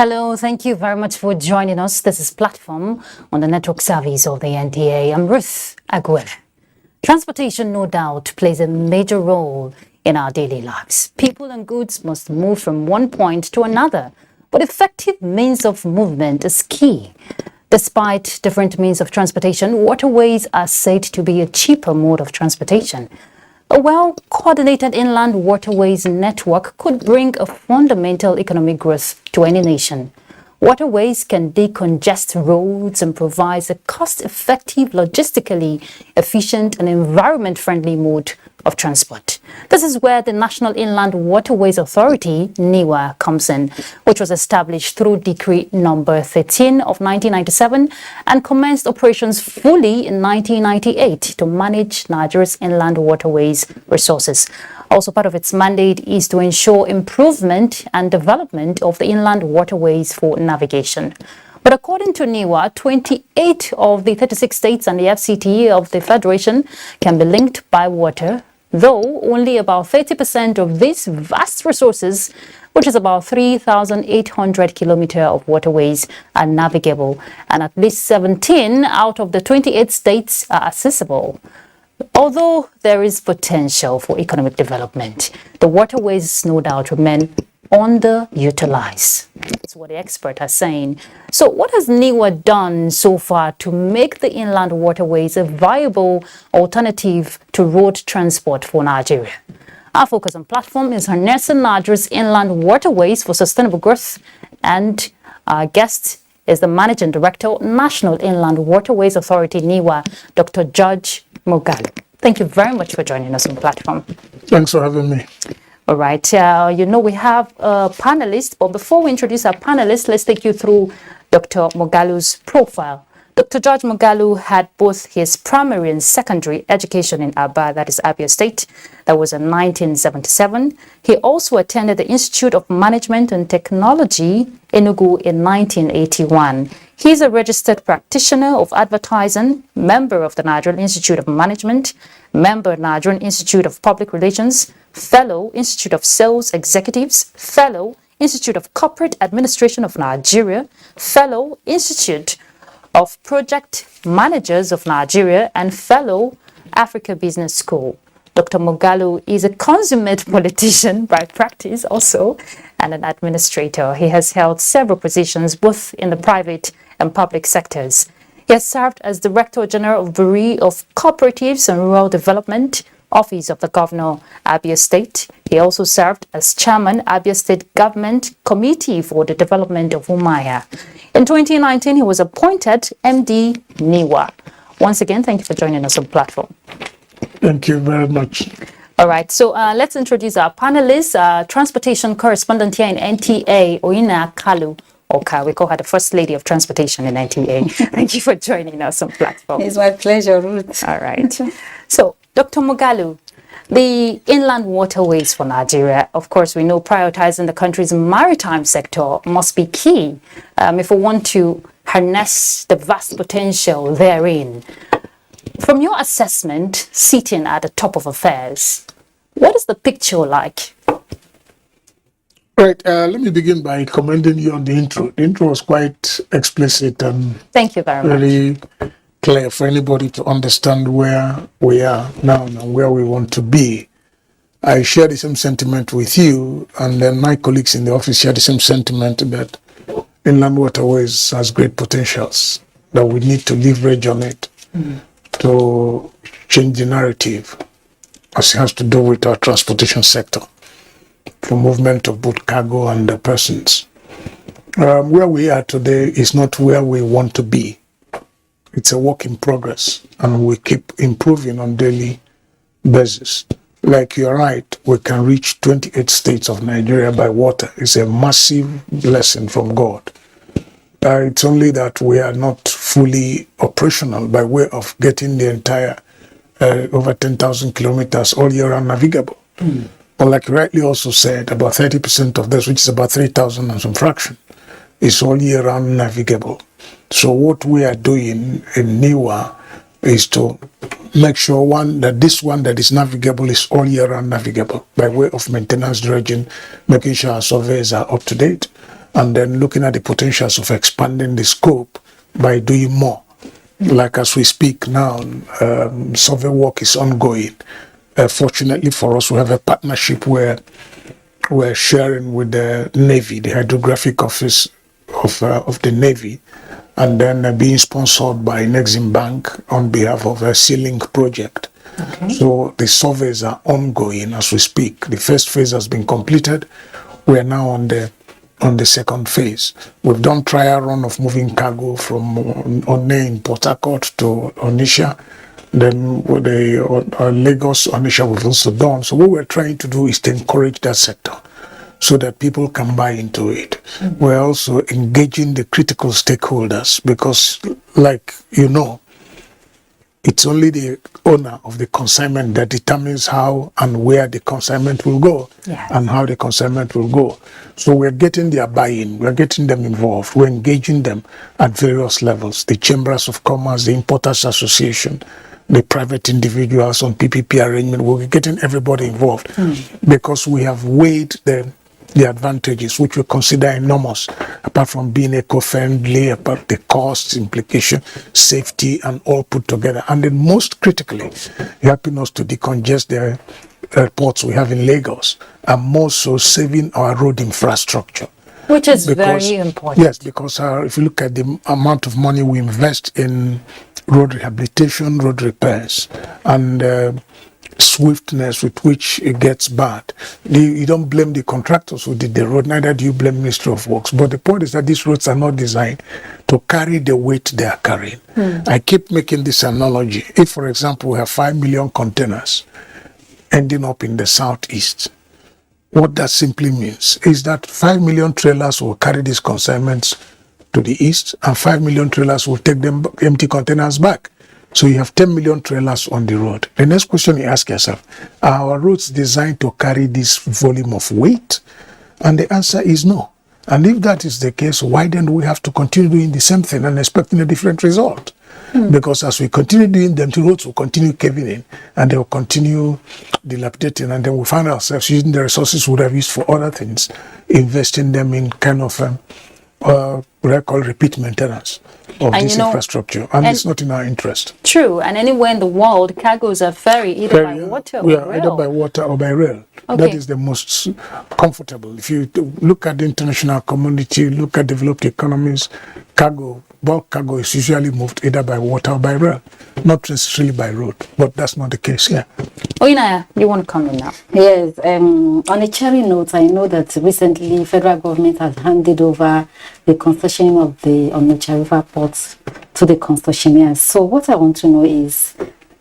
Hello, thank you very much for joining us. This is Platform on the network service of the NTA. I'm Ruth Aguilera. Transportation, no doubt, plays a major role in our daily lives. People and goods must move from one point to another, but effective means of movement is key. Despite different means of transportation, waterways are said to be a cheaper mode of transportation. A well-coordinated inland waterways network could bring a fundamental economic growth to any nation. Waterways can decongest roads and provide a cost-effective, logistically efficient and environment-friendly mode of transport. This is where the National Inland Waterways Authority, NIWA, comes in, which was established through Decree number 13 of 1997 and commenced operations fully in 1998 to manage Nigeria's inland waterways resources. Also, part of its mandate is to ensure improvement and development of the inland waterways for navigation. But according to NIWA, 28 of the 36 states and the FCT of the Federation can be linked by water, though only about 30% of these vast resources, which is about 3,800 kilometers of waterways, are navigable, and at least 17 out of the 28 states are accessible. Although there is potential for economic development, the waterways no doubt remain underutilized. That's what the experts are saying. So what has NIWA done so far to make the inland waterways a viable alternative to road transport for Nigeria? Our focus on Platform is harnessing Nigeria's inland waterways for sustainable growth, and our guest is the Managing Director, National Inland Waterways Authority, NIWA, Dr. George Mogalu. Thank you very much for joining us on Platform. Thanks for having me. All right, we have a panelist, but before we introduce our panelist, let's take you through Dr. Mogalu's profile. Dr. George Mogalu had both his primary and secondary education in Aba, that is Abia State. That was in 1977. He also attended the Institute of Management and Technology, Enugu, in 1981. He is a registered practitioner of advertising, member of the Nigerian Institute of Management, member Nigerian Institute of Public Relations, fellow Institute of Sales Executives, fellow Institute of Corporate Administration of Nigeria, fellow Institute of Project Managers of Nigeria, and fellow Africa Business School. Dr. Mogalu is a consummate politician by practice also, and an administrator. He has held several positions both in the private and public sectors. He has served as Director General of Bureau of Cooperatives and Rural Development, Office of the Governor, Abia State. He also served as Chairman, Abia State Government Committee for the Development of Umuahia. In 2019, he was appointed MD NIWA. Once again, thank you for joining us on Platform. Thank you very much. All right, so let's introduce our panelists. Transportation correspondent here in NTA, Oina Kalu Oka. We call her the First Lady of Transportation in NTA. Thank you for joining us on Platform. It's my pleasure, Ruth. All right. So, Dr. Mogalu, the inland waterways for Nigeria, of course, we know prioritizing the country's maritime sector must be key if we want to harness the vast potential therein. From your assessment, sitting at the top of affairs, what is the picture like? Right, let me begin by commending you on the intro. The intro was quite explicit and thank you very much. Very clear for anybody to understand where we are now and where we want to be. I share the same sentiment with you, and then my colleagues in the office share the same sentiment that inland waterways has great potentials, that we need to leverage on it to change the narrative as it has to do with our transportation sector for movement of both cargo and persons. Where we are today is not where we want to be. It's a work in progress, and we keep improving on daily basis. Like you're right, we can reach 28 states of Nigeria by water. It's a massive blessing from God. It's only that we are not fully operational by way of getting the entire over 10,000 kilometers all year round navigable. But like you rightly also said, about 30% of this, which is about 3,000 and some fraction, is all year round navigable. So what we are doing in NIWA is to make sure that this one that is navigable is all year round navigable by way of maintenance, dredging, making sure our surveys are up to date, and then looking at the potentials of expanding the scope by doing more. Like as we speak now, survey work is ongoing. Fortunately for us, we have a partnership where we're sharing with the Navy, the Hydrographic Office of the Navy, and then being sponsored by Nexim Bank on behalf of a Sea-Link project. Okay. So the surveys are ongoing as we speak. The first phase has been completed. We are now on the second phase. We've done trial run of moving cargo from One in Port Harcourt to Onitsha. Then the Lagos, Onitsha we've also done. So what we're trying to do is to encourage that sector so that people can buy into it. Mm-hmm. We're also engaging the critical stakeholders because, like you know, it's only the owner of the consignment that determines how and where the consignment will go. Yes. And how the consignment will go. So we're getting their buy-in, we're getting them involved, we're engaging them at various levels, the Chambers of Commerce, the Importers Association, the private individuals on PPP arrangement. We're getting everybody involved because we have weighed the advantages, which we consider enormous, apart from being eco-friendly, about the costs, implication, safety, and all put together. And then most critically, helping us to decongest the ports we have in Lagos, and more so saving our road infrastructure. Which is very important. Yes, because if you look at the amount of money we invest in road rehabilitation, road repairs, and swiftness with which it gets bad. You don't blame the contractors who did the road, neither do you blame Ministry of Works. But the point is that these roads are not designed to carry the weight they are carrying. I keep making this analogy. If, for example, we have 5 million containers ending up in the southeast, what that simply means is that 5 million trailers will carry these consignments to the east, and 5 million trailers will take them empty containers back. So you have 10 million trailers on the road. The next question you ask yourself, are our roads designed to carry this volume of weight? And the answer is no. And if that is the case, why then do we have to continue doing the same thing and expecting a different result? Because as we continue doing them, the roads will continue caving in and they will continue dilapidating, and then we find ourselves using the resources we would have used for other things, investing them in kind of what I call repeat maintenance of this infrastructure, and it's not in our interest. True, and anywhere in the world, cargoes are ferried either by water or rail. Either by water or by rail. Okay. That is the most comfortable. If you look at the international community, look at developed economies, bulk cargo is usually moved either by water or by rail, not necessarily by road, but that's not the case here. Oyinaya, you want to come in now? Yes, on a cherry note, I know that recently federal government has handed over the concession of the Onitsha River ports to the concessionaires. So what I want to know is,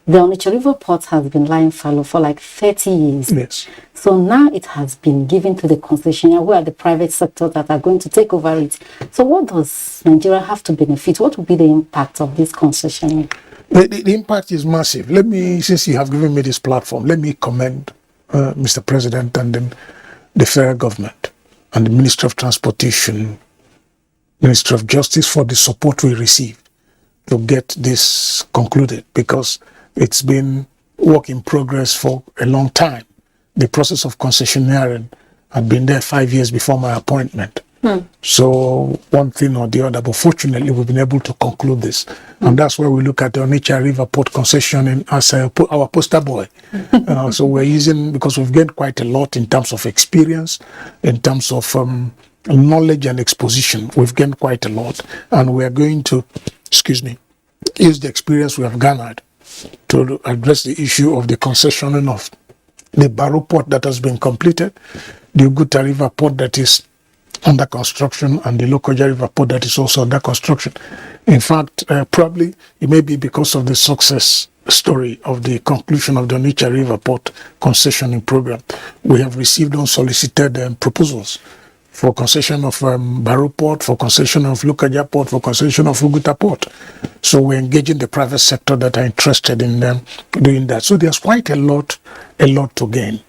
the Onitsha River port has been lying fallow for like 30 years. Yes. So now it has been given to the concessionaire, who are the private sector that are going to take over it. So what does Nigeria have to benefit? What will be the impact of this concession? The impact is massive. Let me, since you have given me this platform, let me commend Mr. President and then the federal government and the Ministry of Transportation, Ministry of Justice for the support we received to get this concluded, because it's been work in progress for a long time. The process of concessionaire had been there 5 years before my appointment. So one thing or the other, but fortunately we've been able to conclude this. And that's where we look at the Onitsha River Port concession as our poster boy. So we're using, because we've gained quite a lot in terms of experience, in terms of knowledge and exposition. We've gained quite a lot, and we're going to, use the experience we have garnered to address the issue of the concessioning of the Barrow port that has been completed, the Uguta River port that is under construction, and the Lokoja River port that is also under construction. In fact, probably it may be because of the success story of the conclusion of the Onitsha River port concessioning program. We have received unsolicited proposals for concession of Barrow port, for concession of Lokoja port, for concession of Uguta port. So we're engaging the private sector that are interested in doing that. So there's quite a lot to gain,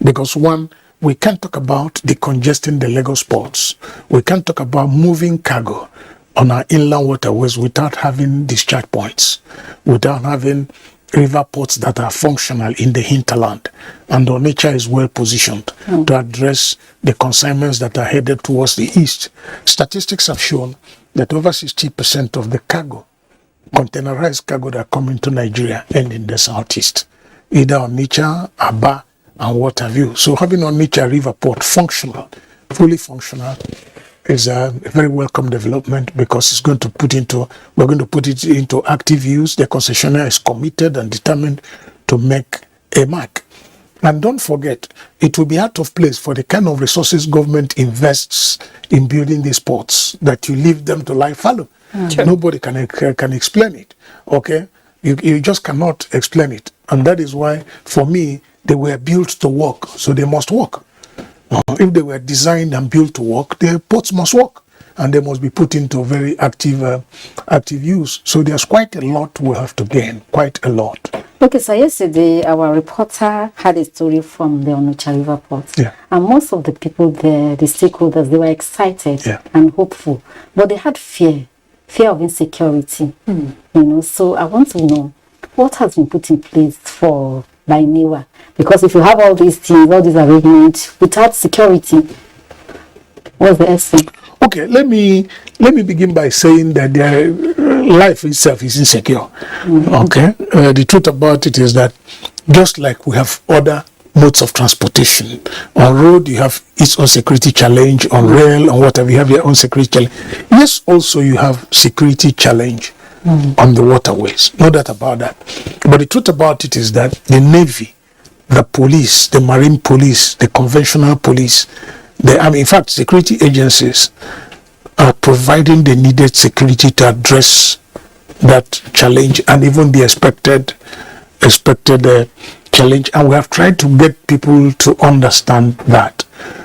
because one, we can't talk about decongesting the Lagos ports. We can't talk about moving cargo on our inland waterways without having discharge points, without having river ports that are functional in the hinterland, and Onitsha is well positioned to address the consignments that are headed towards the east. Statistics have shown that over 60% of the cargo, containerized cargo that come into Nigeria, end in the southeast, either Onitsha, Aba, and what have you. So having Onitsha river port functional, fully functional, is a very welcome development, because it's going to we're going to put it into active use. The concessionaire is committed and determined to make a mark. And don't forget, it will be out of place for the kind of resources government invests in building these ports, that you leave them to lie fallow. Nobody can explain it. Okay, you just cannot explain it, and that is why, for me, they were built to work, so they must work. If they were designed and built to work, the ports must work, and they must be put into very active use. So there's quite a lot we have to gain, quite a lot. Okay, so yesterday our reporter had a story from the Onitsha River Port. Yeah. And most of the people there, the stakeholders, they were excited and hopeful, but they had fear of insecurity. You know, so I want to know what has been put in place by NEWA, because if you have all these things, all these arrangements without security, what's the essence? Okay, let me begin by saying that their life itself is insecure. Okay, the truth about it is that just like we have other modes of transportation, on road you have its own security challenge, on rail and whatever you have your own security challenge. Yes, also you have security challenge on the waterways, no doubt about that. But the truth about it is that the Navy, the police, the marine police, the conventional police, in fact, security agencies are providing the needed security to address that challenge and even the expected challenge. And we have tried to get people to understand that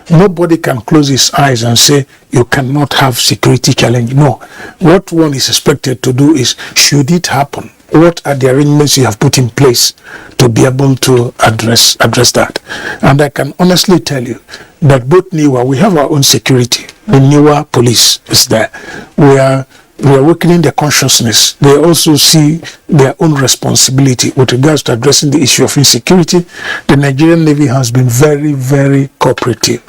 nobody can close his eyes and say you cannot have security challenge. No, what one is expected to do is, should it happen, what are the arrangements you have put in place to be able to address that? And I can honestly tell you that both NEWA, we have our own security. The NEWA police is there. We are awakening their consciousness. They also see their own responsibility with regards to addressing the issue of insecurity. The Nigerian Navy has been very, very cooperative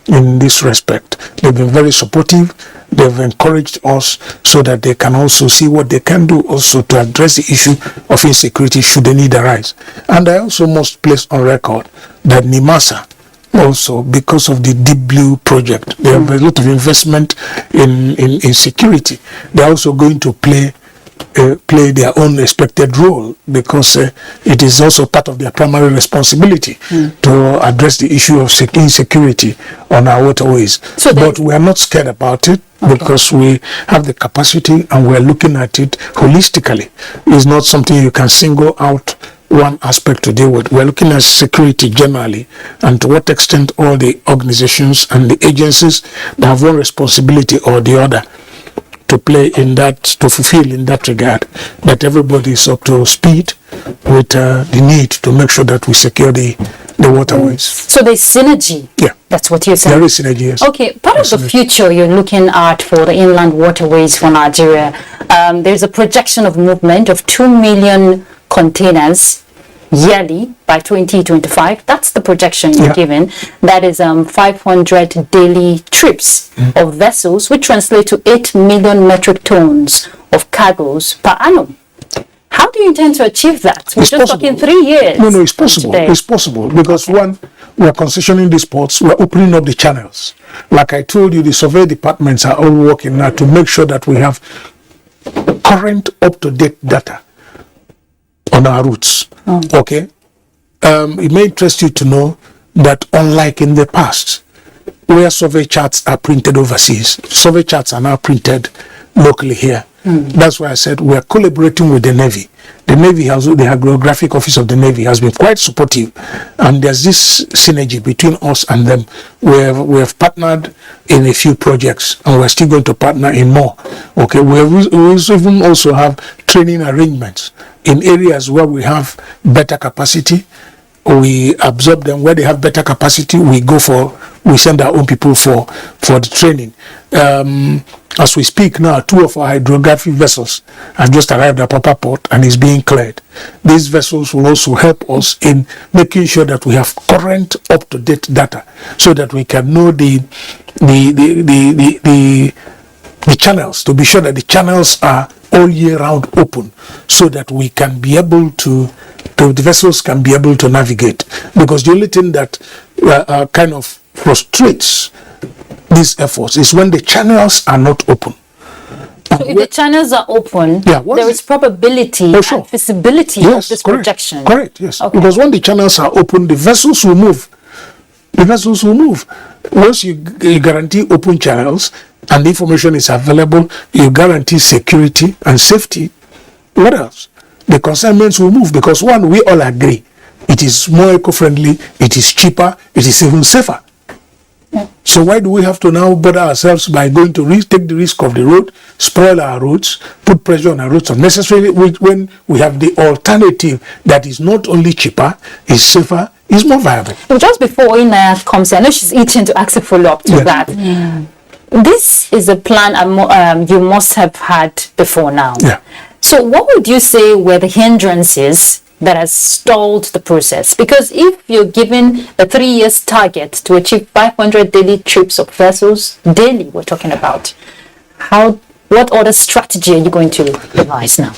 in this respect. They've been very supportive. They've encouraged us so that they can also see what they can do also to address the issue of insecurity should the need arise. And I also must place on record that NIMASA also, because of the Deep Blue project, they have a lot of investment in security. They're also going to play their own expected role, because it is also part of their primary responsibility to address the issue of insecurity on our waterways. But we are not scared about it, because we have the capacity and we're looking at it holistically. It's not something you can single out one aspect to deal with. We're looking at security generally, and to what extent all the organizations and the agencies that have one responsibility or the other to play in that, to fulfill in that regard, that everybody is up to speed with the need to make sure that we secure the waterways. So there's synergy. Yeah. That's what you're saying. There is synergy, yes. Okay, part of the future you're looking at for the inland waterways for Nigeria, there's a projection of movement of 2 million containers yearly by 2025. That's the projection you're given. That is 500 daily trips of vessels, which translate to 8 million metric tons of cargoes per annum. How do you intend to achieve that? We're just talking 3 years. No, it's possible. It's possible, because one, we are concessioning these ports, we're opening up the channels. Like I told you, the survey departments are all working now to make sure that we have current, up-to-date data on our routes. Okay, it may interest you to know that unlike in the past, where survey charts are printed overseas, survey charts are now printed locally here. That's why I said we are collaborating with the Navy. The Navy has, the Hydrographic Office of the Navy has been quite supportive, and there's this synergy between us and them. We have partnered in a few projects, and we're still going to partner in more. Okay, we even also have training arrangements in areas where we have better capacity we absorb them. Where they have better capacity, we send our own people for the training. As we speak now, 2 of our hydrographic vessels have just arrived at Papa Port and is being cleared. These vessels will also help us in making sure that we have current, up-to-date data, so that we can know the channels, to be sure that the channels are all year round open, so that we can be able to the vessels can be able to navigate. Because the only thing that kind of frustrates these efforts is when the channels are not open. So if the channels are open, there is probability and visibility of this projection. Correct, yes. Okay. Because when the channels are open, the vessels will move. Once you guarantee open channels and the information is available, you guarantee security and safety. What else? The consignments will move, because one, we all agree, it is more eco-friendly, it is cheaper, it is even safer. So why do we have to now bother ourselves by going to take the risk of the road, spoil our roads, put pressure on our roads unnecessarily, when we have the alternative that is not only cheaper, is safer, is more viable? Well, just before Ina comes, I know she's itching to ask a follow-up to that. Yeah. This is a plan you must have had before now. Yeah. So what would you say were the hindrances that has stalled the process? Because if you're given a 3 years target to achieve 500 daily trips of vessels daily, we're talking about, what other strategy are you going to devise now?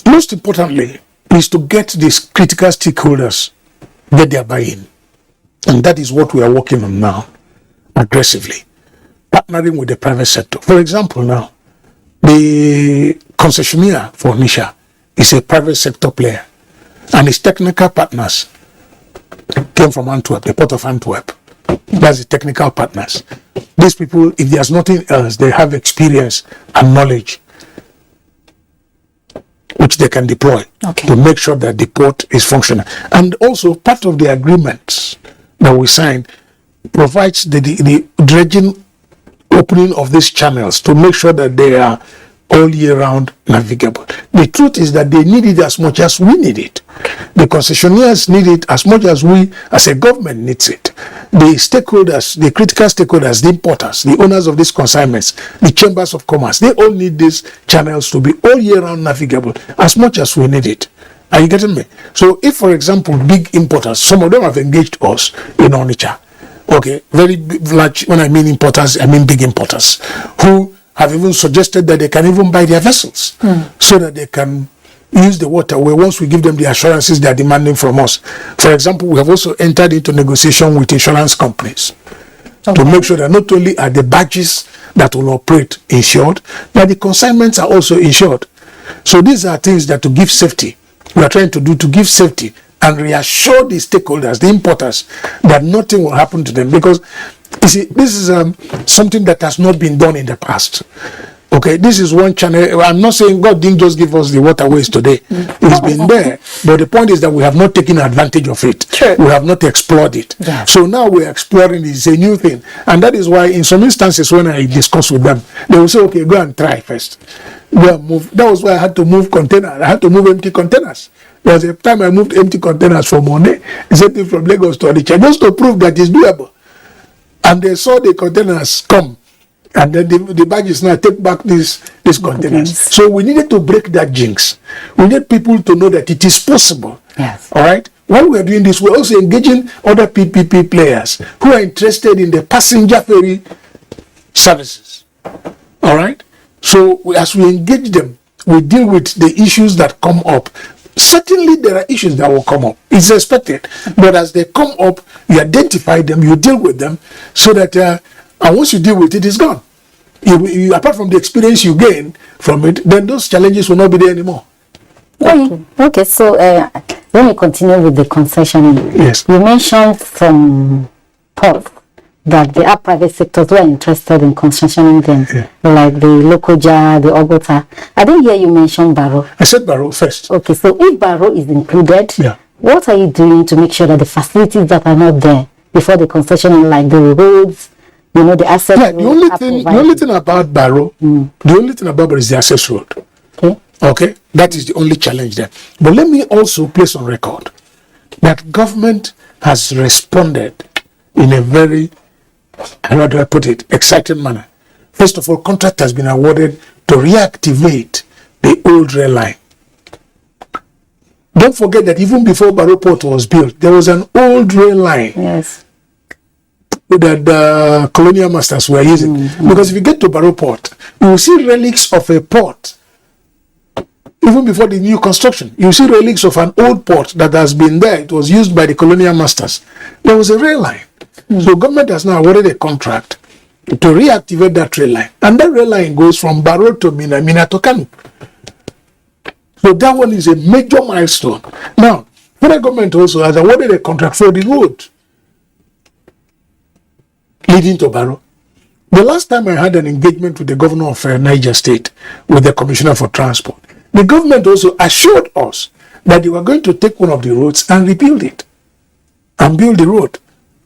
Most importantly is to get these critical stakeholders, get their buy-in. And that is what we are working on now, aggressively, partnering with the private sector. For example, now, the concessionaire for Nisha is a private sector player, and his technical partners came from Antwerp, the port of Antwerp. That's the technical partners. These people, if there's nothing else, they have experience and knowledge which they can deploy to make sure that the port is functional. And also, part of the agreements that we signed provides the dredging opening of these channels to make sure that they are all year round navigable. The truth is that they need it as much as we need it. The concessionaires need it as much as we as a government needs it. The stakeholders, the critical stakeholders, the importers, the owners of these consignments, the chambers of commerce, they all need these channels to be all year round navigable as much as we need it. Are you getting me? So if, for example, big importers, some of them have engaged us in Onitsha. Okay, very large, when I mean importers, I mean big importers, who have even suggested that they can even buy their vessels so that they can use the waterway once we give them the assurances they are demanding from us. For example, we have also entered into negotiation with insurance companies to make sure that not only are the barges that will operate insured, but the consignments are also insured. So these are things that to give safety, we are trying to do to give safety and reassure the stakeholders, the importers, that nothing will happen to them. Because you see, this is something that has not been done in the past. Okay, this is one channel. I'm not saying God didn't just give us the waterways today. It's been there. But the point is that we have not taken advantage of it. True. We have not explored it. Yeah. So now we're exploring it. It's a new thing. And that is why in some instances when I discuss with them, they will say, okay, go and try first. Go and move. That was why I had to move containers. I had to move empty containers. There was a time I moved empty containers from Monet, sent from Lagos to Onitsha, just to prove that it's doable. And they saw the containers come. And then the barges now take back these containers. So we needed to break that jinx. We need people to know that it is possible. Yes. All right? While we are doing this, we're also engaging other PPP players who are interested in the passenger ferry services. All right? So as we engage them, we deal with the issues that come up. Certainly there are issues that will come up. It's expected. But as they come up, you identify them, you deal with them, so that and once you deal with it, it's gone. Apart from the experience you gain from it, then those challenges will not be there anymore. Okay, so let me continue with the concession. Yes. You mentioned from ports that there are private sectors who are interested in concessioning them, like the Lokoja, the Ogota. I didn't hear you mention Barrow. I said Barrow first. Okay, so if Barrow is included, what are you doing to make sure that the facilities that are not there before the concessioning, like the roads, you know, the access road, the only thing about Barrow, is the access road. Okay. Okay, that is the only challenge there. But let me also place on record that government has responded in a very, how do I put it, exciting manner. First of all, contract has been awarded to reactivate the old rail line. Don't forget that even before Barrow Port was built, there was an old rail line that the colonial masters were using. Because if you get to Barrow Port, you will see relics of a port. Even before the new construction, you see relics of an old port that has been there. It was used by the colonial masters. There was a rail line. So government has now awarded a contract to reactivate that rail line. And that rail line goes from Barrow to Mina, Mina to Kanu. So that one is a major milestone. Now, federal government also has awarded a contract for the road leading to Barrow. The last time I had an engagement with the governor of Niger State, with the commissioner for transport, the government also assured us that they were going to take one of the roads and rebuild it and build the road.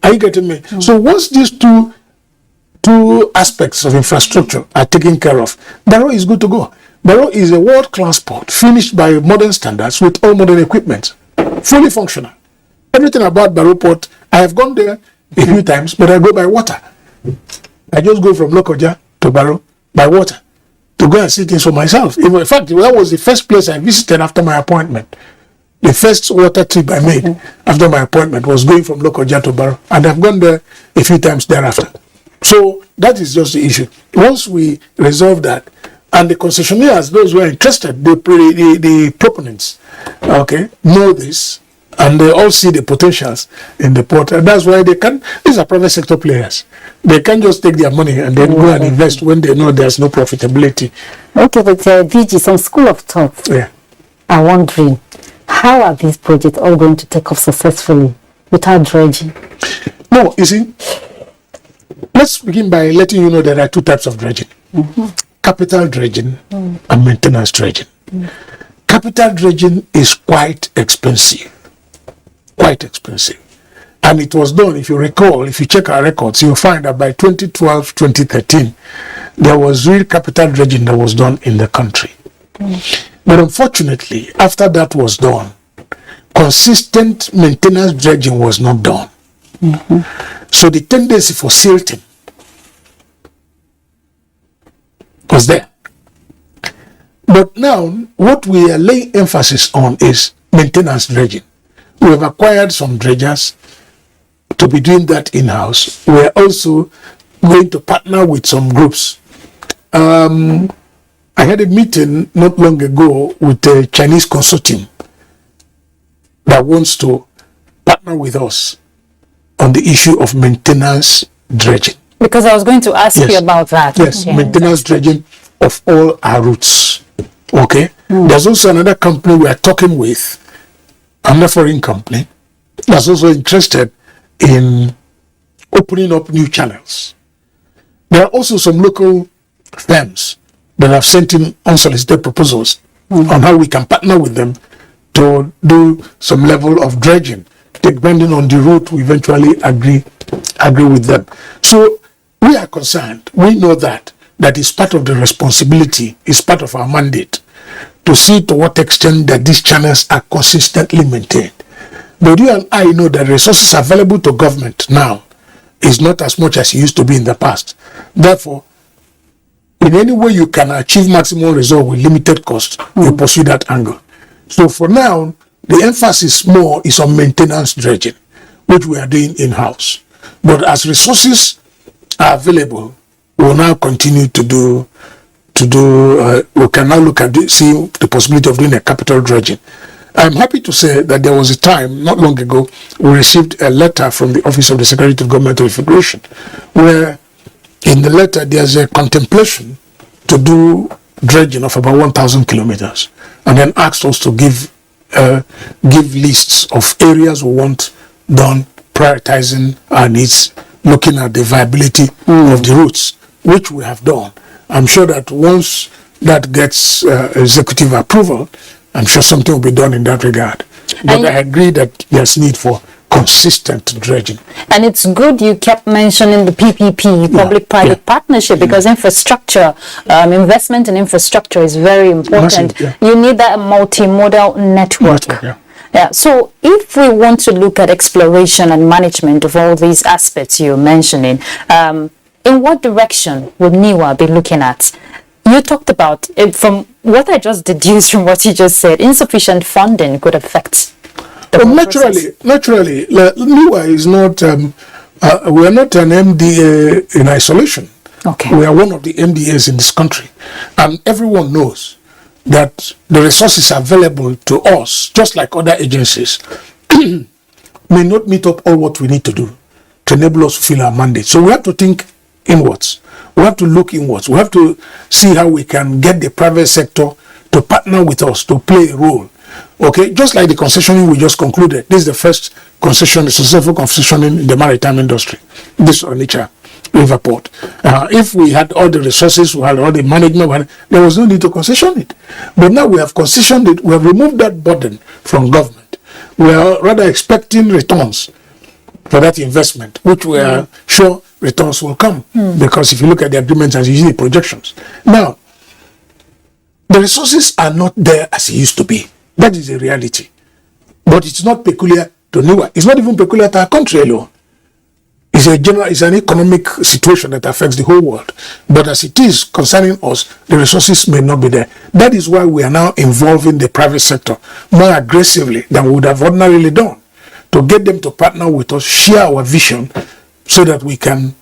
Are you getting me? So once these two aspects of infrastructure are taken care of, Barrow is good to go. Barrow is a world-class port, finished by modern standards with all modern equipment, fully functional. Everything about Barrow Port, I have gone there a few times, but I go by water. I just go from Lokoja to Barrow by water to go and see things for myself. In fact, that was the first place I visited after my appointment. The first water trip I made after my appointment was going from Lokoja to Barrow, and I've gone there a few times thereafter. So that is just the issue. Once we resolve that, and the concessionaires, those who are interested, the proponents, okay, know this, and they all see the potentials in the port, and that's why they can. These are private sector players. They can't just take their money and then go and invest when they know there's no profitability. Okay, but VG, some school of thought are wondering, how are these projects all going to take off successfully without dredging? No, you see, let's begin by letting you know there are two types of dredging. Capital dredging and maintenance dredging. Capital dredging is quite expensive. Quite expensive. And it was done, if you recall, if you check our records, you'll find that by 2012, 2013, there was real capital dredging that was done in the country. But unfortunately, after that was done, consistent maintenance dredging was not done. So the tendency for silting was there. But now, what we are laying emphasis on is maintenance dredging. We have acquired some dredgers to be doing that in-house. We are also going to partner with some groups. I had a meeting not long ago with a Chinese consortium that wants to partner with us on the issue of maintenance dredging. Because I was going to ask you about that. Yes, maintenance dredging of all our routes. Okay? There's also another company we are talking with, another foreign company, that's also interested in opening up new channels. There are also some local firms that have sent in unsolicited proposals on how we can partner with them to do some level of dredging, depending on the route we eventually agree with them. So we are concerned. We know that is part of the responsibility, is part of our mandate, to see to what extent that these channels are consistently maintained. But you and I know that resources available to government now is not as much as it used to be in the past. Therefore, in any way you can achieve maximum result with limited cost, you pursue that angle. So for now, the emphasis more is on maintenance dredging, which we are doing in-house. But as resources are available, we will now continue to do. We can now look at see the possibility of doing a capital dredging. I'm happy to say that there was a time, not long ago, we received a letter from the Office of the Secretary to the Government of the Federation, where in the letter there's a contemplation to do dredging of about 1,000 kilometers, and then asked us to give lists of areas we want done, prioritizing our needs, looking at the viability of the routes, which we have done. I'm sure that once that gets executive approval, I'm sure something will be done in that regard. But I agree that there's need for consistent dredging. And it's good you kept mentioning the PPP, public-private partnership, because infrastructure, investment in infrastructure is very important. You need that multimodal network. Yeah, so if we want to look at exploration and management of all these aspects you're mentioning, in what direction would NIWA be looking at? You talked about, from what I just deduced from what you just said, insufficient funding could affect the whole process. Naturally, NIWA is not, we are not an MDA in isolation. Okay. We are one of the MDAs in this country. And everyone knows that the resources available to us, just like other agencies, may not meet up all what we need to do to enable us to fulfill our mandate. So we have to think inwards. We have to look inwards. We have to see how we can get the private sector to partner with us, to play a role. Okay, just like the concessioning we just concluded. This is the first concession, successful concessioning in the maritime industry. This on nature. River Port. If we had all the resources, we had all the management, there was no need to concession it. But now we have concessioned it, we have removed that burden from government. We are rather expecting returns for that investment, which we are sure returns will come. Because if you look at the agreements and you see the projections. Now, the resources are not there as it used to be. That is a reality. But it's not peculiar to NIWA. It's not even peculiar to our country alone. It's an economic situation that affects the whole world. But as it is concerning us, the resources may not be there. That is why we are now involving the private sector more aggressively than we would have ordinarily done, to get them to partner with us, share our vision, so that we can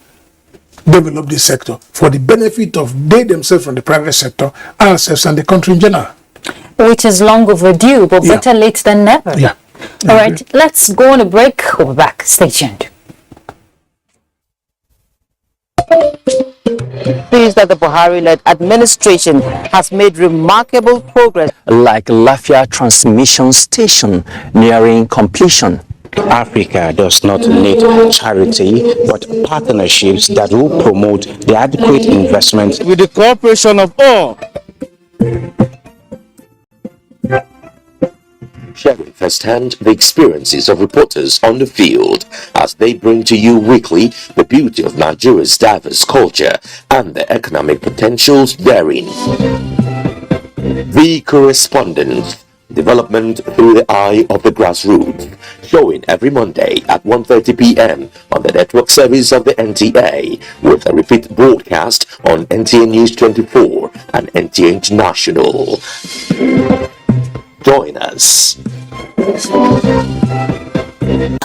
develop this sector for the benefit of they themselves from the private sector, ourselves, and the country in general. Which is long overdue, but better late than never. Yeah. All right, let's go on a break. We'll be back. Stay tuned. Says that the Buhari-led administration has made remarkable progress, like Lafia Transmission Station nearing completion. Africa does not need charity, but partnerships that will promote the adequate investment with the cooperation of all. Sharing firsthand the experiences of reporters on the field as they bring to you weekly the beauty of Nigeria's diverse culture and the economic potentials therein. The Correspondent, development through the eye of the grassroots, showing every Monday at 1:30 p.m. on the network service of the NTA, with a repeat broadcast on NTA News 24 and NTA International. Join us.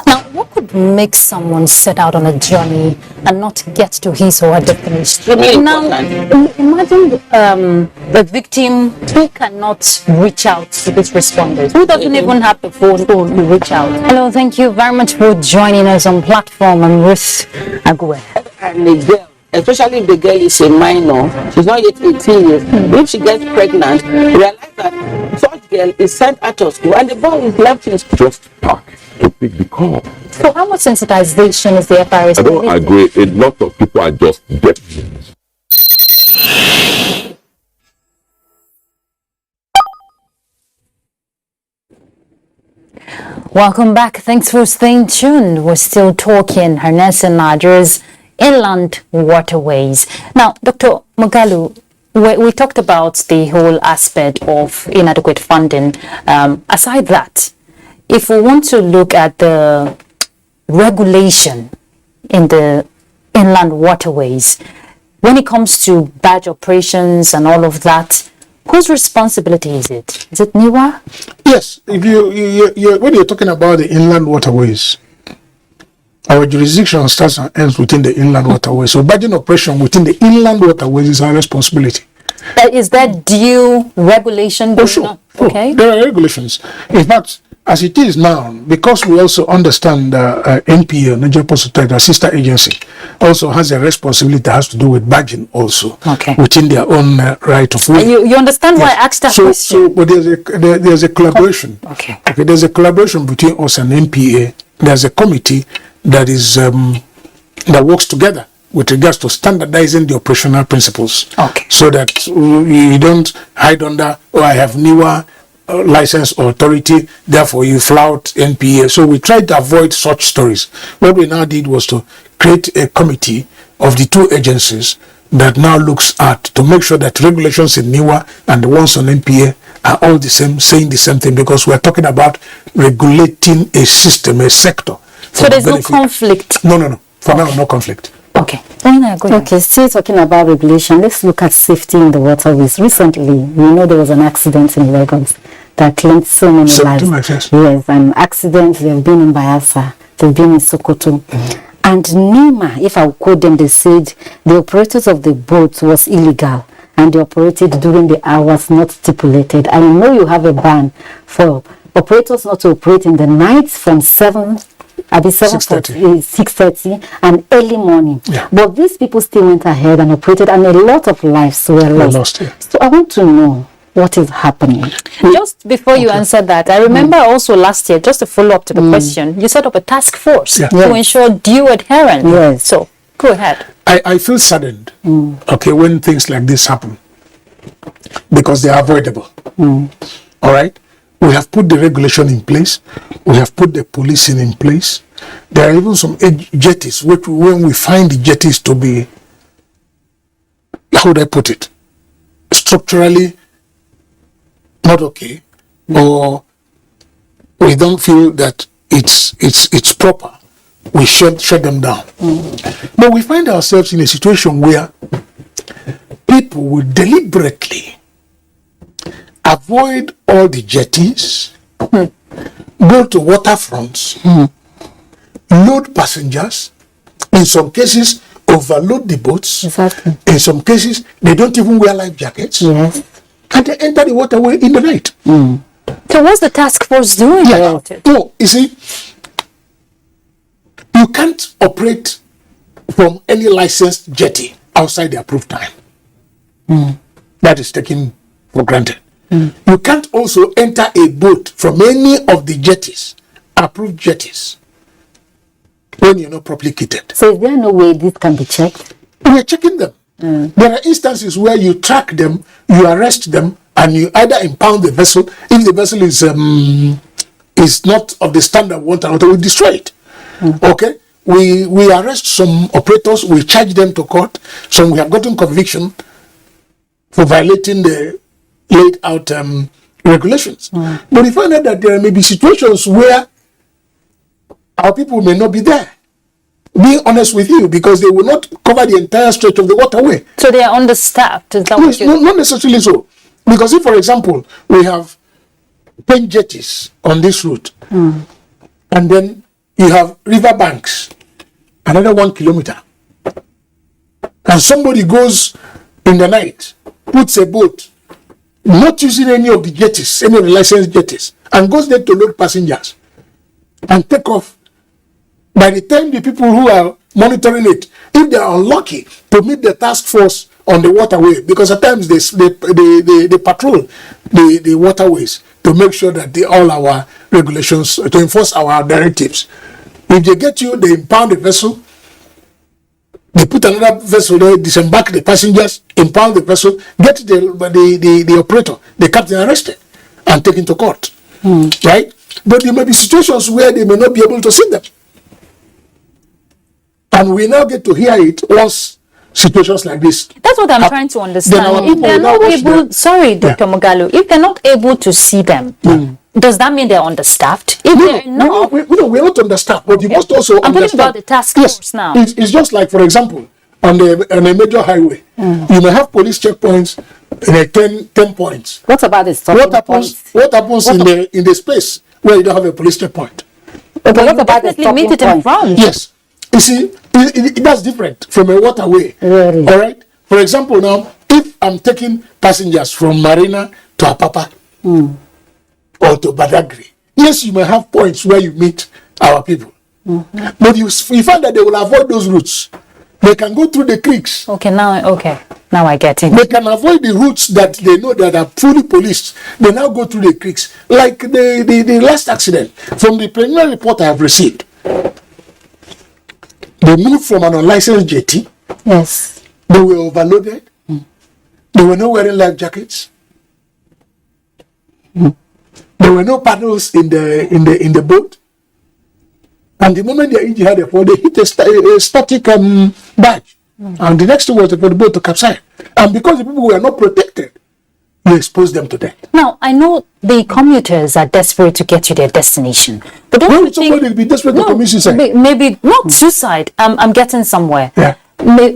Now, what could make someone set out on a journey and not get to his or her destination? Now, imagine the victim who cannot reach out to these responders, who doesn't even have the phone to reach out. Hello, thank you very much for joining us on platform. I'm Ruth Agwe. And the girl, especially if the girl is a minor, she's not yet 18 years, if she gets pregnant, realize that such girl is sent out of school and the boy is left in school. Just park to pick the call. So how much sensitization is the FRS? I don't agree. A lot of people are just deaf. Welcome back. Thanks for staying tuned. We're still talking harnessing Nigeria's inland waterways. Now, Dr. Mugalu, we talked about the whole aspect of inadequate funding. Aside that, if we want to look at the regulation in the inland waterways, when it comes to barge operations and all of that, whose responsibility is it? Is it NIWA? Yes, if you when you're talking about the inland waterways, our jurisdiction starts and ends within the inland waterways. So barging operation within the inland waterways is our responsibility. Is that due regulation? Oh, sure. Okay. There are regulations. In fact, as it is now, because we also understand NPA, Nigerian Ports Authority, our sister agency, also has a responsibility that has to do with barging also, within their own right of way. And you understand why I asked that question? So, but there's a collaboration. Okay, there's a collaboration between us and NPA. There's a committee that is that works together with regards to standardizing the operational principles. Okay. So that you don't hide under, I have NIWA license authority, therefore you flout NPA. So we tried to avoid such stories. What we now did was to create a committee of the two agencies that now looks at to make sure that regulations in NIWA and the ones on NPA are all the same, saying the same thing, because we're talking about regulating a system, a sector. So there's no conflict? No. For now, no conflict. Okay. Okay, still talking about regulation, let's look at safety in the waterways. Recently, we know there was an accident in Lagos that claimed so many lives. Yes, and accidents, they've been in Bayelsa, they've been in Sokoto. And NEMA, if I quote them, they said the operators of the boat was illegal and they operated during the hours not stipulated. I know you have a ban for operators not to operate in the night from 6:30 and early morning. Yeah. But these people still went ahead and operated, and a lot of lives were lost. Yeah. So I want to know what is happening. Just before you answer that, I remember also last year, just to follow up to the question, you set up a task force to ensure due adherence. Yes. So go ahead. I feel saddened, when things like this happen, because they are avoidable. All right? We have put the regulation in place. We have put the policing in place. There are even some jetties, which when we find the jetties to be, how would I put it, structurally not okay, or we don't feel that it's proper, we should shut them down. But we find ourselves in a situation where people will deliberately avoid all the jetties, go to waterfronts, load passengers, in some cases overload the boats. Exactly. In some cases, they don't even wear life jackets. Yes. And they enter the waterway in the night. So what's the task force doing about it? No, you see, you can't operate from any licensed jetty outside the approved time. That is taken for granted. You can't also enter a boat from any of the jetties, approved jetties, when you're not properly kitted. So is there no way this can be checked? We are checking them. There are instances where you track them, you arrest them, and you either impound the vessel. If the vessel is not of the standard we want, we destroy it. Okay? We arrest some operators, we charge them to court. Some we have gotten conviction for violating the laid out regulations. But we find out that there may be situations where our people may not be there. Being honest with you, because they will not cover the entire stretch of the waterway. So they are understaffed. Is that Yes, what not necessarily so. Because if, for example, we have 10 jetties on this route, and then you have river banks, another 1 kilometer, and somebody goes in the night, puts a boat, not using any of the jetties, any of the licensed jetties, and goes there to load passengers and take off. By the time the people who are monitoring it, if they are unlucky to meet the task force on the waterway, because at times they patrol the waterways to make sure that all our regulations, to enforce our directives. If they get you, they impound the vessel, they put another vessel there, disembark the passengers, impound the vessel, get the operator, the captain arrested and taken to court. Right? But there may be situations where they may not be able to see them. And we now get to hear it once situations like this. That's what I'm trying to understand. If they're not able, Dr. Moghalu, if they're not able to see them, does that mean they're understaffed? If we're not understaffed, but you must also I'm talking about the task force now. It's just like, for example, on a major highway, you may have police checkpoints in 10 points. What about the stopping points? What happens in the space where you don't have a police checkpoint? But what about the stopping meet it in point? front. Yes. You see, that's different from a waterway. Really? All right? For example, now, if I'm taking passengers from Marina to Apapa or to Badagry, yes, you may have points where you meet our people. But you find that they will avoid those routes. They can go through the creeks. Okay, now I get it. They can avoid the routes that they know that are fully policed. They now go through the creeks. Like the last accident, from the preliminary report I have received, they moved from an unlicensed jetty. Yes. They were overloaded. They were not wearing life jackets. There were no paddles in the boat. And the moment their engine had a fall, they hit a static badge. And the next thing was for the boat to capsize. And because the people were not protected, you expose them to death. Now, I know the commuters are desperate to get to their destination, but don't Why you would somebody be desperate to commit suicide? Maybe not suicide. I'm getting somewhere. Yeah.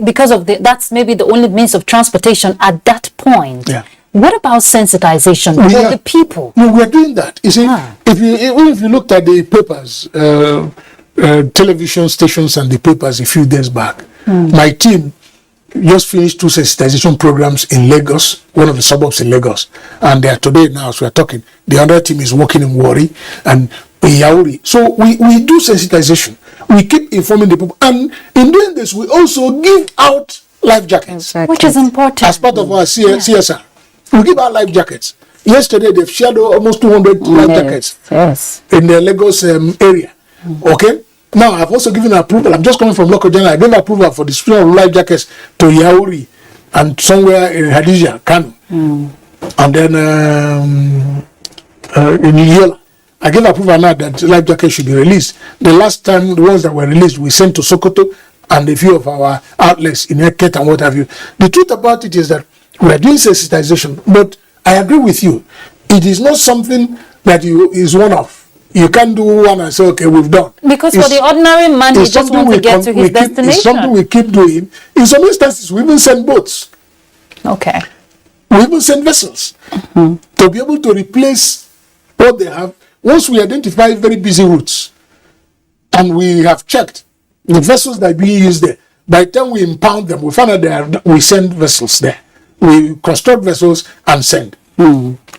Because of that's maybe the only means of transportation at that point. Yeah. What about sensitization for the people? No, we are doing that. You see, if you looked at the papers, television stations and the papers a few days back, my team just finished 2 sensitization programs in Lagos, one of the suburbs in Lagos, and they are today now as we are talking. The other team is working in Warri and Yauri. So we do sensitization. We keep informing the people, and in doing this, we also give out life jackets, which is important as part of our CSR. We give out life jackets. Yesterday, they've shared almost 200 life jackets in the Lagos area. Okay. Now, I've also given approval. I'm just coming from local journal. I gave approval for the distribution of life jackets to Yauri and somewhere in Hadija, Kano. And then in Yola. I gave approval now that life jackets should be released. The last time, the ones that were released, we sent to Sokoto and a few of our outlets in Eket and what have you. The truth about it is that we are doing sensitization, but I agree with you. It is not something that is one-off. You can't do one and say, okay, we've done. Because for the ordinary man, he just wants to get to his destination. It's something we keep doing. In some instances, we even send boats. Okay. We even send vessels to be able to replace what they have. Once we identify very busy routes, and we have checked the vessels that are being used there, by the time we impound them, we find out we send vessels there. We construct vessels and send.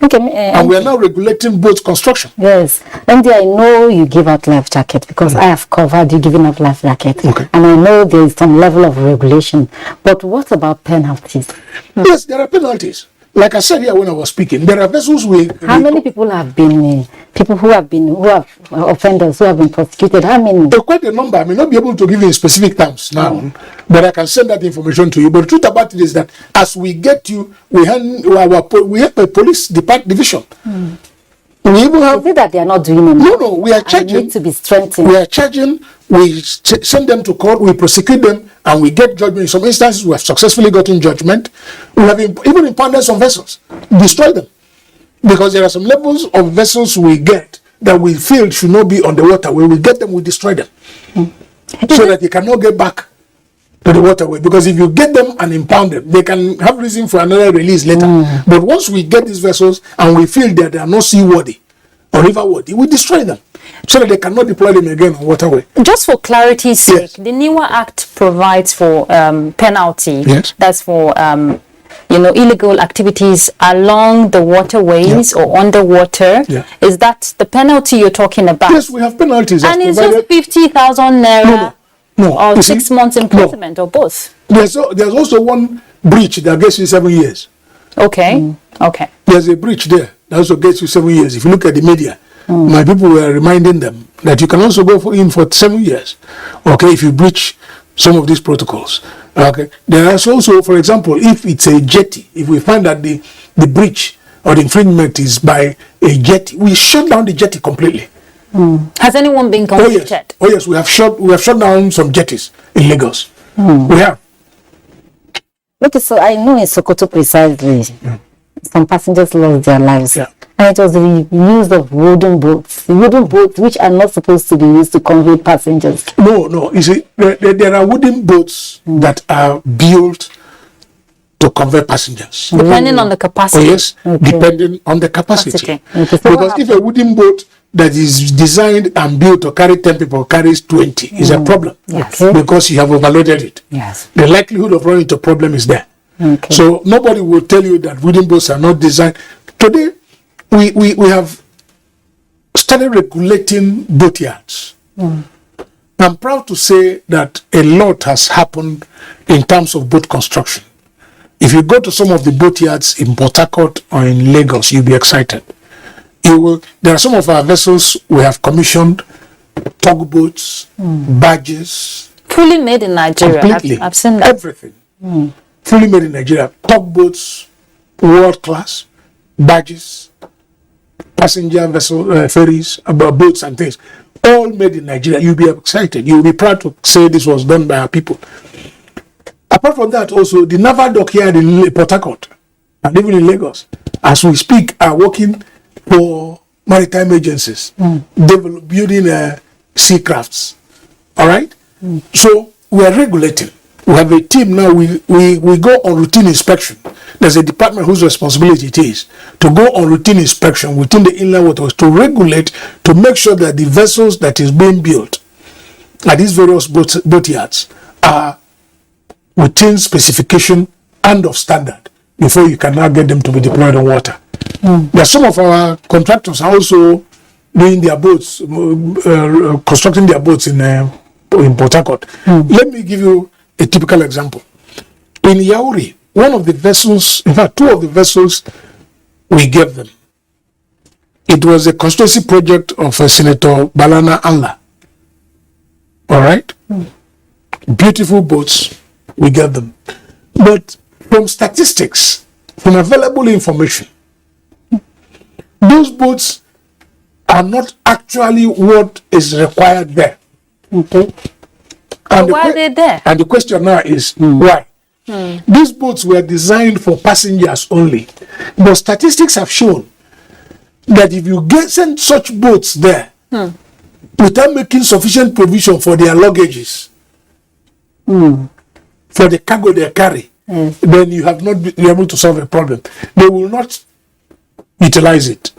Okay, and we are now regulating boat construction. Yes, and I know you give out life jacket because I have covered you giving out life jacket, and I know there is some level of regulation. But what about penalties? Yes, there are penalties. Like I said here when I was speaking, there are vessels How many people have been offenders who have been prosecuted? How many? Quite a number. I may not be able to give you in specific terms now, but I can send that information to you. But the truth about it is that as we get you, we have a police division. We even have. Is it that they are not doing anything? No, we are charging. Need to be strengthened. We are charging. We send them to court. We prosecute them, and we get judgment. In some instances, we have successfully gotten judgment. We have even impounded some vessels, destroyed them, because there are some levels of vessels we get that we feel should not be on the waterway. We get them, we destroy them, so that they cannot get back to the waterway. Because if you get them and impound them, they can have reason for another release later. But once we get these vessels and we feel that they are not seaworthy or riverworthy, we destroy them, so that they cannot deploy them again on waterway. Just for clarity's sake, the newer act provides for penalty. Yes. That's for illegal activities along the waterways or underwater. Is that the penalty you're talking about? Yes, we have penalties. And it's just 50,000 naira or 6 months imprisonment or both. There's also one breach that gets you 7 years. Okay. Okay. There's a breach there that also gets you 7 years. If you look at the media, my people were reminding them that you can also go in for 7 years. Okay, if you breach some of these protocols. Okay, there is also, for example, if it's a jetty, if we find that the breach or the infringement is by a jetty, we shut down the jetty completely. Has anyone been convicted? Oh yes, we have shut down some jetties in Lagos. We have. Okay, so I know in Sokoto precisely, some passengers lost their lives. And it was the use of wooden boats which are not supposed to be used to convey passengers. No. You see, there are wooden boats that are built to convey passengers. Depending on the capacity. Oh, yes, depending on the capacity. Because if a wooden boat that is designed and built to carry 10 people carries 20, is a problem. Because you have overloaded it. The likelihood of running into a problem is there. So nobody will tell you that wooden boats are not designed. Today, we have started regulating boatyards. I'm proud to say that a lot has happened in terms of boat construction. If you go to some of the boatyards in Port Harcourt or in Lagos, you'll be excited. There are some of our vessels we have commissioned, tugboats, barges. Fully made in Nigeria. Completely. I've seen that. Everything. Fully made in Nigeria. Tugboats, world class, barges, passenger vessel ferries, boats and things, all made in Nigeria. You'll be excited. You'll be proud to say this was done by our people. Apart from that, also the naval dockyard in Port Harcourt and even in Lagos as we speak, are working for maritime agencies, building sea crafts. All right? So we are regulating. We have a team now, we go on routine inspection. There's a department whose responsibility it is to go on routine inspection within the inland waters to regulate, to make sure that the vessels that is being built at these various boat yards are within specification and of standard before you can now get them to be deployed on water. There are some of our contractors are also doing their boats, constructing their boats in Port Harcourt. Let me give you a typical example. In Yauri, one of the vessels, in fact, 2 of the vessels we gave them. It was a constituency project of Senator Balana Anla. All right? Beautiful boats, we gave them. But from statistics, from available information, those boats are not actually what is required there. Okay. And why are they there? And the question now is why? These boats were designed for passengers only. But statistics have shown that if you send such boats there without making sufficient provision for their luggages, for the cargo they carry, then you have not been able to solve a problem. They will not utilize it.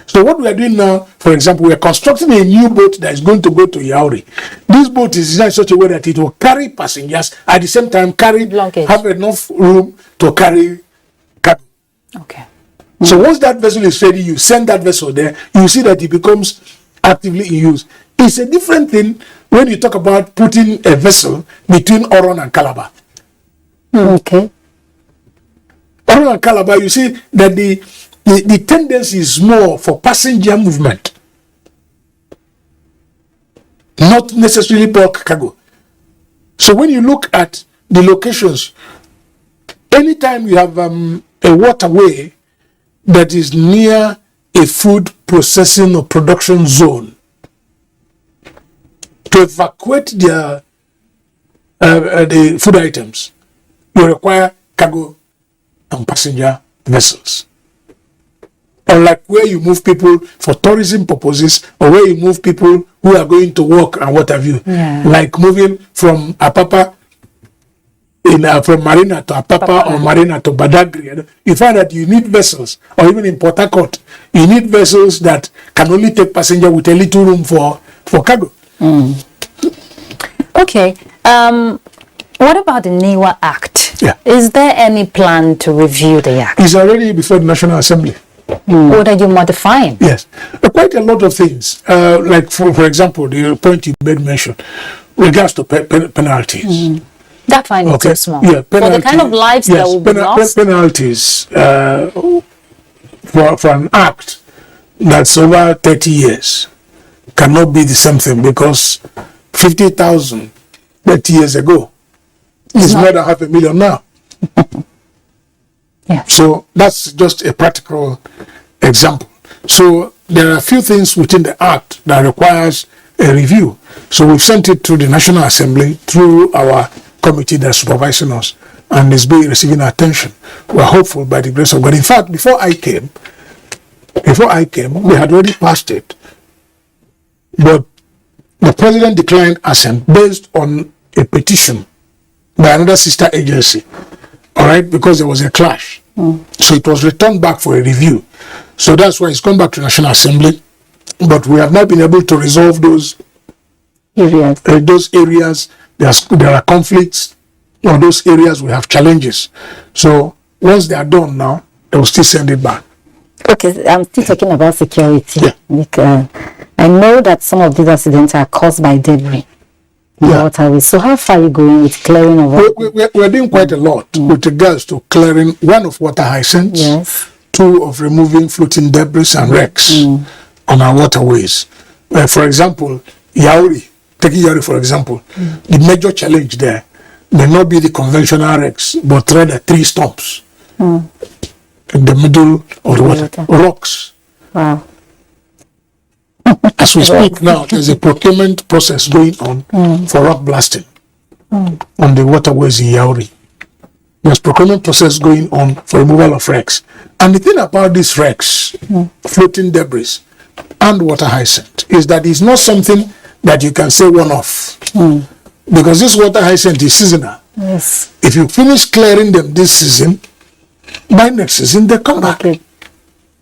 So what we are doing now, for example, we are constructing a new boat that is going to go to Yauri. This boat is designed in such a way that it will carry passengers, at the same time have enough room to carry cargo. Okay. So once that vessel is ready, you send that vessel there, you see that it becomes actively in use. It's a different thing when you talk about putting a vessel between Oron and Calabar. Okay. Oron and Calabar, you see that the tendency is more for passenger movement, not necessarily bulk cargo. So when you look at the locations, anytime you have a waterway that is near a food processing or production zone, to evacuate the food items, you require cargo and passenger vessels. Unlike where you move people for tourism purposes, or where you move people who are going to work and what have you, like moving from Apapa, from Marina to Apapa or Marina to Badagry, you find that you need vessels, or even in Port Harcourt, you need vessels that can only take passenger with a little room for cargo. Okay. What about the NIWA Act? Yeah. Is there any plan to review the Act? It's already before the National Assembly. What are you modifying? Yes, quite a lot of things. Like for example, the point you made mention, regards to penalties. That fine is too small. Yeah, for the kind of lives that will be lost. Penalties for an act that's over 30 years cannot be the same thing, because 50,000 30 years ago is more than 500,000 now. Yeah. So that's just a practical example. So there are a few things within the act that requires a review. So we've sent it to the National Assembly through our committee that's supervising us, and it's been receiving attention. We're hopeful by the grace of God. In fact, before I came, we had already passed it, but the president declined assent based on a petition by another sister agency. All right, because there was a clash. So it was returned back for a review. So that's why it's gone back to National Assembly. But we have not been able to resolve those areas. There are conflicts, or those areas we have challenges. So once they are done now, they will still send it back. Okay, I'm still talking about security. Yeah. Because I know that some of these accidents are caused by debris. Waterways. So how far are you going with clearing of water? We're doing quite a lot with regards to clearing, one, of water hyacinths, yes. 2, of removing floating debris and wrecks on our waterways. For example, taking Yauri for example, the major challenge there may not be the conventional wrecks, but rather 3 stumps in the middle of the water, rocks. Wow. As we speak now, there's a procurement process going on for rock blasting on the waterways in Yauri. There's procurement process going on for removal of wrecks. And the thing about these wrecks, floating debris, and water hyacinth, is that it's not something that you can say one-off. Because this water hyacinth is seasonal. Yes. If you finish clearing them this season, by next season they come back. Okay.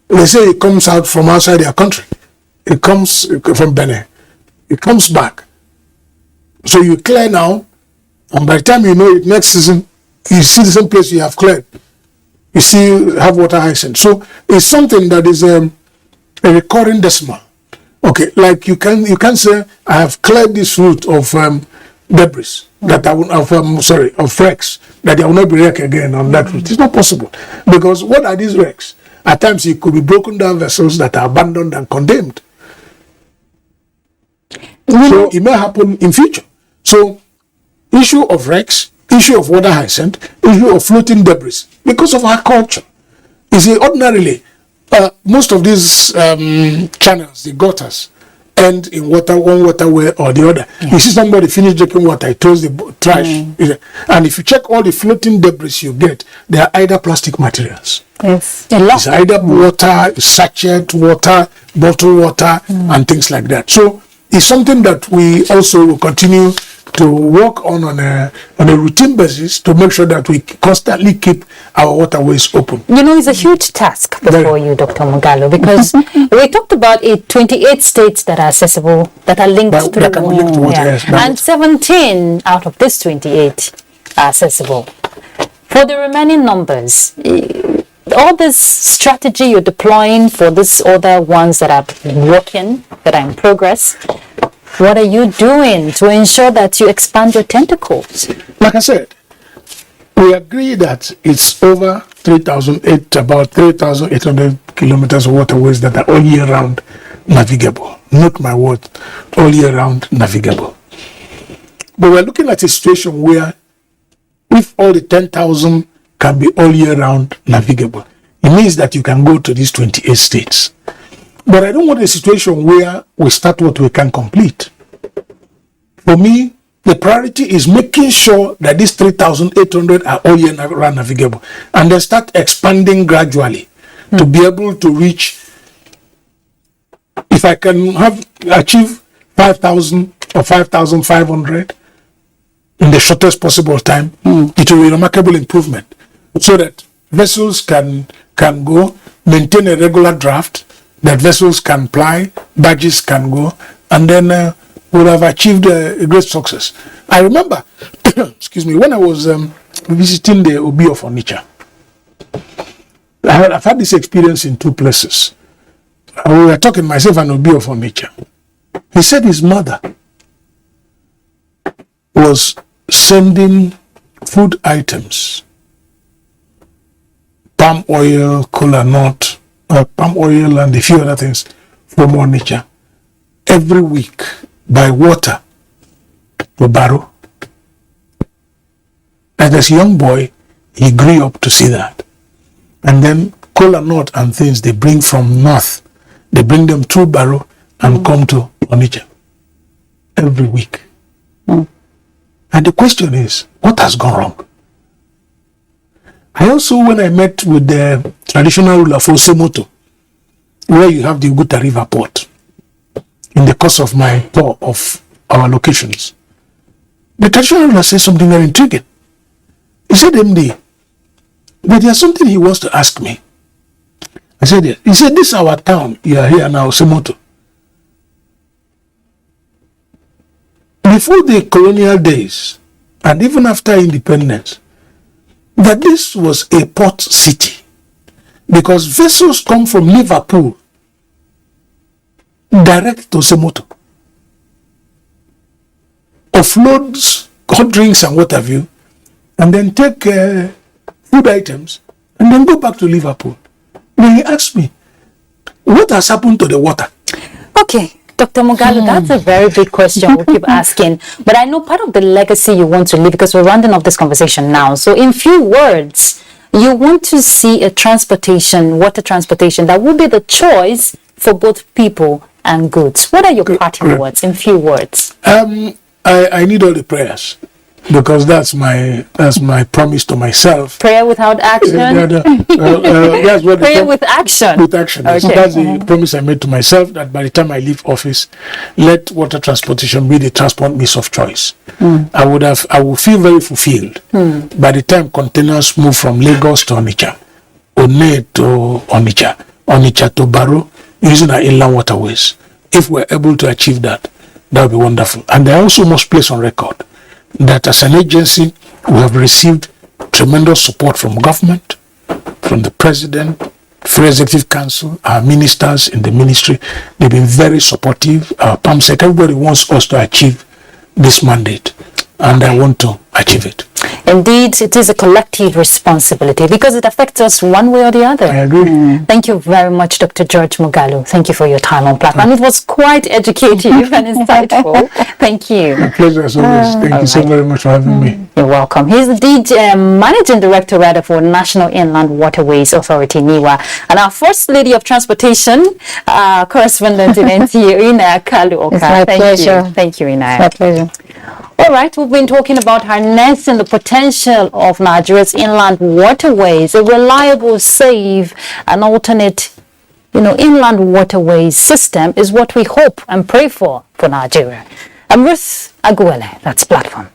They say it comes out from outside their country. It comes from Benin. It comes back. So you clear now, and by the time you know it, next season, you see the same place you have cleared. You see, have water hyacinth. So it's something that is a recurring decimal. Okay, like you can say, I have cleared this route of debris that I will of wrecks that I will not be wrecked again on that route. It's not possible, because what are these wrecks? At times it could be broken down vessels that are abandoned and condemned. So it may happen in future. So issue of wrecks, issue of water hyacinth, issue of floating debris, because of our culture. You see, ordinarily, most of these channels, the gutters, end in water, one waterway or the other. You see somebody finish drinking water, he throws the trash. And if you check all the floating debris you get, they are either plastic materials. Yes. It's either water, sachet water, bottled water, and things like that. So it's something that we also will continue to work on a routine basis to make sure that we constantly keep our waterways open. You know, it's a huge task before you, Dr. Mogalo, because we talked about 28 states that are accessible, that are linked to the water. Yes, and 17 out of these 28 are accessible. For the remaining numbers, all this strategy you're deploying for these other ones that are working, that are in progress, what are you doing to ensure that you expand your tentacles? Like I said, we agree that it's over about 3,800 kilometers of waterways that are all year round navigable. Note my word, all year round navigable. But we're looking at a situation where if all the 10,000 can be all year round navigable, it means that you can go to these 28 states. But I don't want a situation where we start what we can complete. For me, the priority is making sure that these 3,800 are all year round navigable, and then start expanding gradually to be able to reach. If I can achieve 5,000 or 5,500 in the shortest possible time, it will be a remarkable improvement, so that vessels can go, maintain a regular draft, that vessels can ply, barges can go, and then we'll have achieved a great success. I remember, excuse me, when I was visiting the Obi of Onitsha, I've had this experience in two places. We were talking, myself and Obi of Onitsha. He said his mother was sending food items, palm oil, cola nut, palm oil and a few other things from Onitsha every week by water to Baro. And as a young boy, he grew up to see that. And then cola nut and things they bring from north, they bring them through Baro and come to Onitsha every week. And the question is, what has gone wrong? I also, when I met with the traditional ruler for Somoto, where you have the Uguta River port, in the course of my tour of our locations, the traditional ruler said something very intriguing. He said, MD, but there's something he wants to ask me. I said, yes. He said, this is our town. You are here now, Somoto. Before the colonial days, and even after independence, that this was a port city, because vessels come from Liverpool direct to Somoto, offloads hot drinks and what have you, and then take food items and then go back to Liverpool. Then he asked me, what has happened to the water? Okay, Dr. Mogalo, that's a very big question we keep asking. But I know part of the legacy you want to leave, because we're rounding off this conversation now. So in few words, you want to see a transportation, water transportation, that will be the choice for both people and goods. What are your parting words in few words? I need all the prayers. because that's my promise to myself. Prayer without action. That's what Prayer with action. With action. Okay. So that's the promise I made to myself, that by the time I leave office, let water transportation be the transport means of choice. I will feel very fulfilled by the time containers move from Lagos to Onitsha, One to Onitsha to Baro, using our inland waterways. If we're able to achieve that, that would be wonderful. And I also must place on record that as an agency, we have received tremendous support from government, from the president, Free Executive Council, our ministers in the ministry. They've been very supportive. Our PAMSEC, everybody wants us to achieve this mandate, and I want to achieve it. Indeed, it is a collective responsibility because it affects us one way or the other. I agree. Thank you very much, Dr. George Mugalu. Thank you for your time on platform. It was quite educative and insightful. Thank you. My pleasure as always. Thank you so very much for having me. You're welcome. He's the Managing Director for National Inland Waterways Authority, NIWA, and our First Lady of Transportation, correspondent in NTA, Ina Kalu. It's my pleasure. Thank you, Ina. My pleasure. All right, we've been talking about harnessing the potential of Nigeria's inland waterways, a reliable, safe, and alternate, inland waterways system is what we hope and pray for Nigeria. I'm Ruth Aguele. That's Platform.